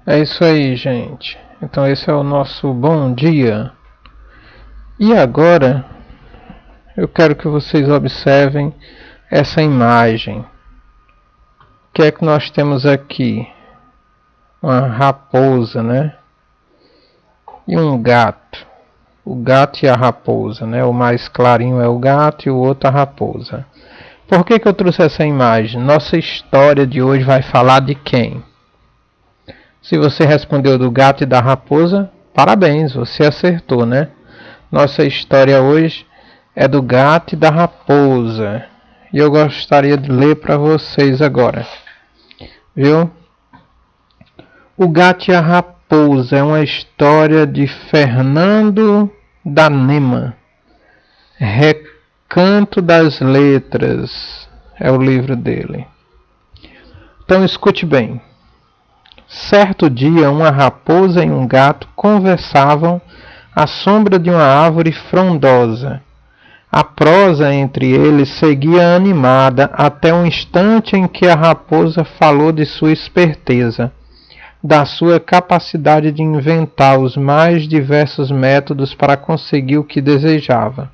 É isso aí, gente. Então esse é o nosso bom dia. E agora eu quero que vocês observem essa imagem. O que é que nós temos aqui? Uma raposa, né? E um gato. O gato e a raposa, né? O mais clarinho é o gato e o outro a raposa. Por que eu trouxe essa imagem? Nossa história de hoje vai falar de quem? Se você respondeu do gato e da raposa, parabéns, você acertou, né? Nossa história hoje é do gato e da raposa. E eu gostaria de ler para vocês agora. Viu? O Gato e a Raposa é uma história de Fernando Danema. Recanto das Letras é o livro dele. Então escute bem. Certo dia, uma raposa e um gato conversavam à sombra de uma árvore frondosa. A prosa entre eles seguia animada até o instante em que a raposa falou de sua esperteza, da sua capacidade de inventar os mais diversos métodos para conseguir o que desejava,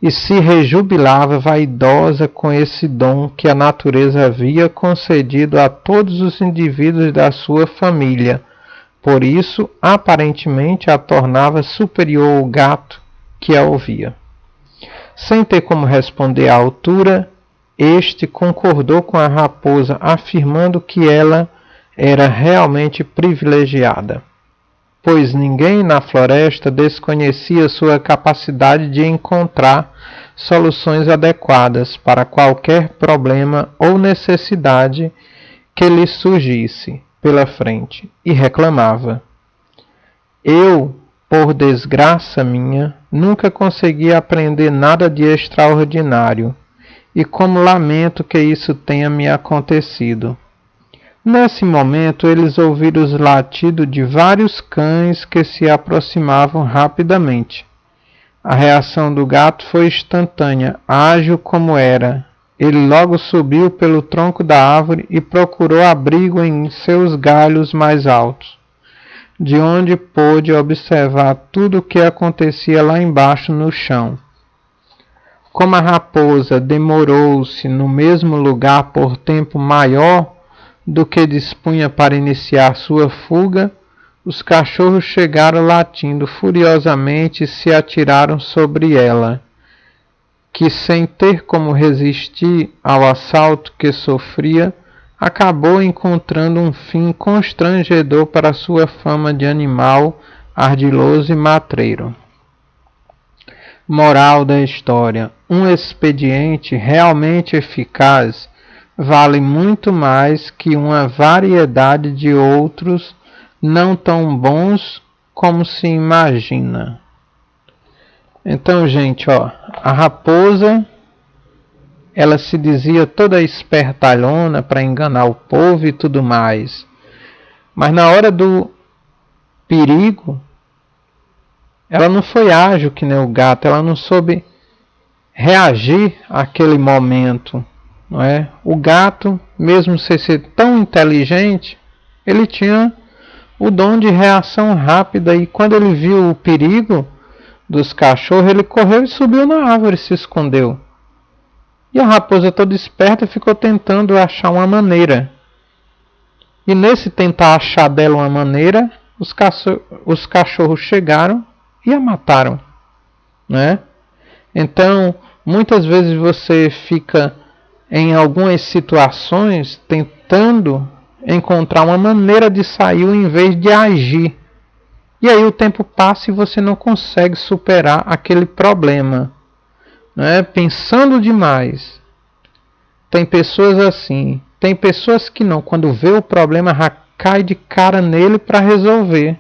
e se rejubilava vaidosa com esse dom que a natureza havia concedido a todos os indivíduos da sua família. Por isso, aparentemente, a tornava superior ao gato que a ouvia. Sem ter como responder à altura, este concordou com a raposa, afirmando que ela era realmente privilegiada, pois ninguém na floresta desconhecia sua capacidade de encontrar soluções adequadas para qualquer problema ou necessidade que lhe surgisse pela frente, e reclamava: Eu, por desgraça minha, nunca consegui aprender nada de extraordinário, e como lamento que isso tenha me acontecido. Nesse momento, eles ouviram os latidos de vários cães que se aproximavam rapidamente. A reação do gato foi instantânea, ágil como era. Ele logo subiu pelo tronco da árvore e procurou abrigo em seus galhos mais altos, de onde pôde observar tudo o que acontecia lá embaixo no chão. Como a raposa demorou-se no mesmo lugar por tempo maior do que dispunha para iniciar sua fuga, os cachorros chegaram latindo furiosamente e se atiraram sobre ela, que, sem ter como resistir ao assalto que sofria, acabou encontrando um fim constrangedor para sua fama de animal ardiloso e matreiro. Moral da história: um expediente realmente eficaz vale muito mais que uma variedade de outros não tão bons como se imagina. Então, gente, a raposa, ela se dizia toda espertalhona para enganar o povo e tudo mais. Mas na hora do perigo, ela não foi ágil que nem o gato, ela não soube reagir àquele momento. Não é? O gato, mesmo sem ser tão inteligente, ele tinha o dom de reação rápida, e quando ele viu o perigo dos cachorros, ele correu e subiu na árvore e se escondeu. E a raposa, toda esperta, ficou tentando achar uma maneira. E nesse tentar achar dela uma maneira, os cachorros chegaram e a mataram. Né? Então, muitas vezes você fica em algumas situações tentando encontrar uma maneira de sair em vez de agir. E aí o tempo passa e você não consegue superar aquele problema, né? Pensando demais. Tem pessoas assim. Tem pessoas que não. Quando vê o problema, já cai de cara nele para resolver.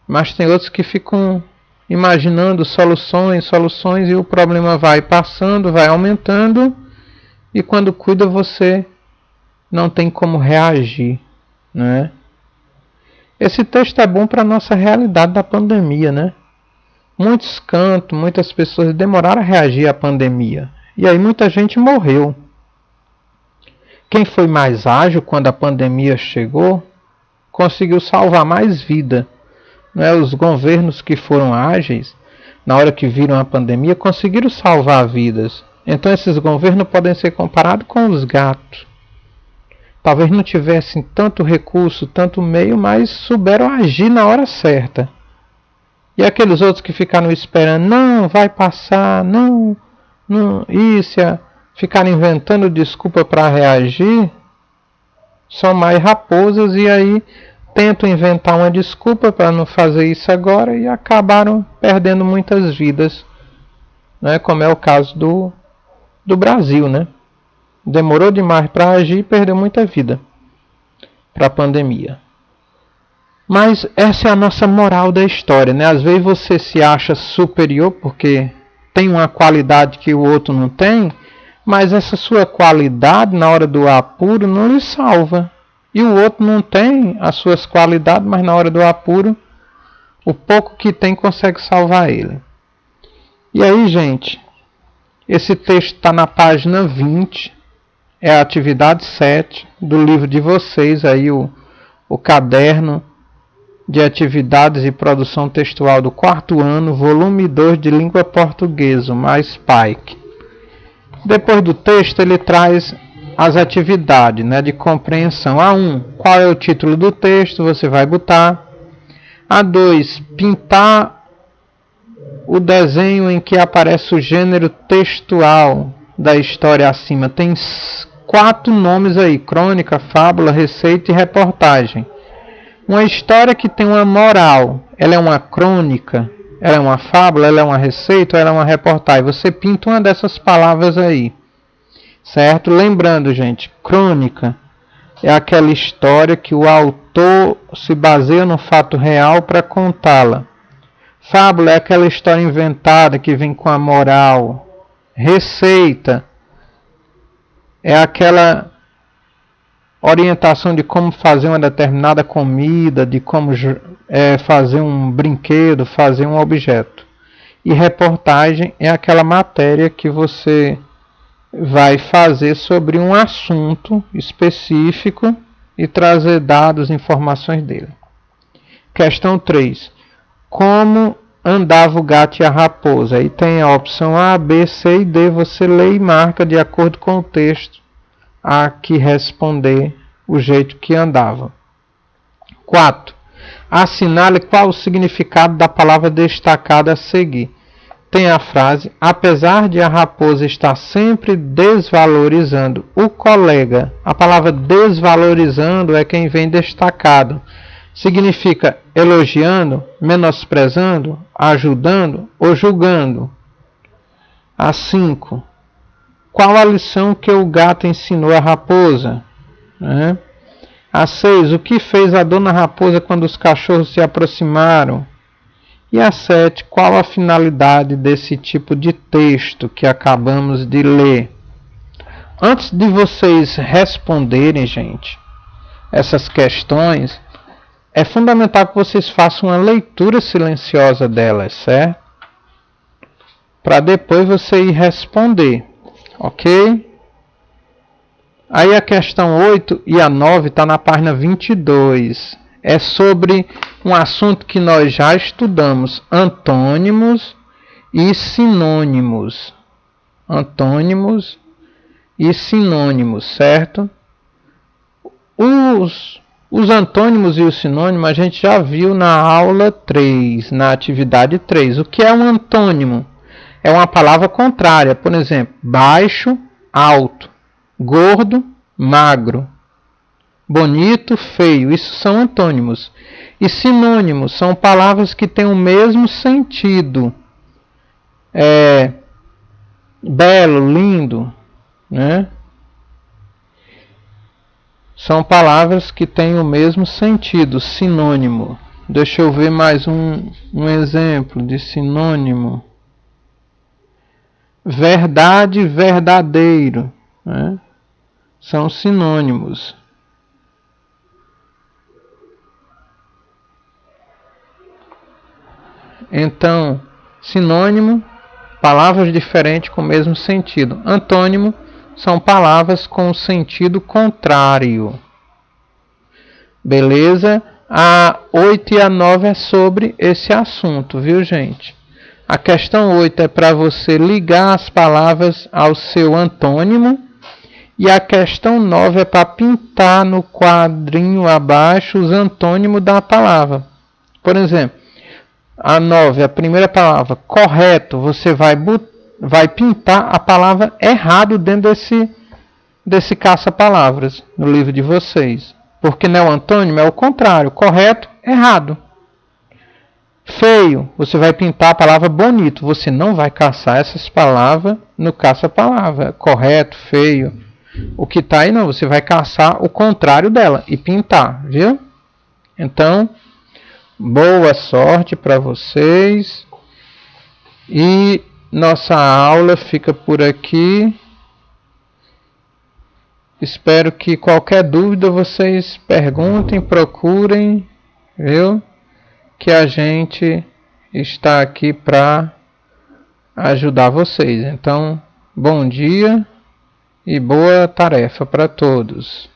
Mas tem outros que ficam imaginando soluções, e o problema vai passando, vai aumentando, e quando cuida você não tem como reagir, né? Esse texto é bom para a nossa realidade da pandemia, né? Muitos cantos, muitas pessoas demoraram a reagir à pandemia, e aí muita gente morreu. Quem foi mais ágil quando a pandemia chegou conseguiu salvar mais vida. Não é? Os governos que foram ágeis, na hora que viram a pandemia, conseguiram salvar vidas. Então esses governos podem ser comparados com os gatos. Talvez não tivessem tanto recurso, tanto meio, mas souberam agir na hora certa. E aqueles outros que ficaram esperando, não, vai passar, não, isso, ficaram inventando desculpa para reagir, são mais raposas e aí tentam inventar uma desculpa para não fazer isso agora e acabaram perdendo muitas vidas, né? Como é o caso do Brasil, né? Demorou demais para agir e perdeu muita vida para a pandemia. Mas essa é a nossa moral da história, né? Às vezes você se acha superior porque tem uma qualidade que o outro não tem, mas essa sua qualidade na hora do apuro não lhe salva. E o outro não tem as suas qualidades, mas na hora do apuro, o pouco que tem consegue salvar ele. E aí, gente, esse texto está na página 20, é a atividade 7 do livro de vocês, aí o caderno de atividades e produção textual do 4º ano, volume 2 de língua portuguesa, mais Pike. Depois do texto ele traz as atividades, né, de compreensão. A1, qual é o título do texto? Você vai botar. A2, pintar o desenho em que aparece o gênero textual da história acima. Tem 4 nomes aí: crônica, fábula, receita e reportagem. Uma história que tem uma moral, ela é uma crônica, ela é uma fábula, ela é uma receita ou ela é uma reportagem. Você pinta uma dessas palavras aí, certo? Lembrando, gente, crônica é aquela história que o autor se baseia no fato real para contá-la. Fábula é aquela história inventada que vem com a moral. Receita é aquela orientação de como fazer uma determinada comida, de como fazer um brinquedo, fazer um objeto. E reportagem é aquela matéria que você vai fazer sobre um assunto específico e trazer dados, informações dele. Questão 3. Como andava o gato e a raposa? Aí tem a opção A, B, C e D. Você lê e marca de acordo com o texto a que responder o jeito que andava. 4. Assinale qual o significado da palavra destacada a seguir. Tem a frase: apesar de a raposa estar sempre desvalorizando o colega. A palavra desvalorizando é quem vem destacado. Significa elogiando, menosprezando, ajudando ou julgando. A 5. Qual a lição que o gato ensinou à raposa? A 6. O que fez a dona raposa quando os cachorros se aproximaram? E a 7. Qual a finalidade desse tipo de texto que acabamos de ler? Antes de vocês responderem, gente, essas questões, é fundamental que vocês façam uma leitura silenciosa delas, certo? Para depois você ir responder. Ok? Aí a questão 8 e a 9 está na página 22. É sobre um assunto que nós já estudamos: antônimos e sinônimos. Antônimos e sinônimos, certo? Os antônimos e os sinônimos a gente já viu na aula 3, na atividade 3. O que é um antônimo? É uma palavra contrária. Por exemplo, baixo, alto, gordo, magro, bonito, feio. Isso são antônimos. E sinônimos são palavras que têm o mesmo sentido. Belo, lindo, né? São palavras que têm o mesmo sentido. Sinônimo. Deixa eu ver mais um exemplo de sinônimo. Verdade, verdadeiro, né? São sinônimos. Então, sinônimo, palavras diferentes com o mesmo sentido. Antônimo são palavras com sentido contrário. Beleza? A 8 e a 9 é sobre esse assunto, viu, gente? A questão 8 é para você ligar as palavras ao seu antônimo. E a questão 9 é para pintar no quadrinho abaixo os antônimos da palavra. Por exemplo, a 9, a primeira palavra, correto, você vai pintar a palavra errado dentro desse caça-palavras no livro de vocês. Porque não é o antônimo, é o contrário. Correto, errado. Feio, você vai pintar a palavra bonito. Você não vai caçar essas palavras no caça-palavra. Correto, feio. O que está aí não, você vai caçar o contrário dela e pintar, viu? Então, boa sorte para vocês. E nossa aula fica por aqui. Espero que qualquer dúvida vocês perguntem, procurem, viu? Que a gente está aqui para ajudar vocês. Então, bom dia e boa tarefa para todos.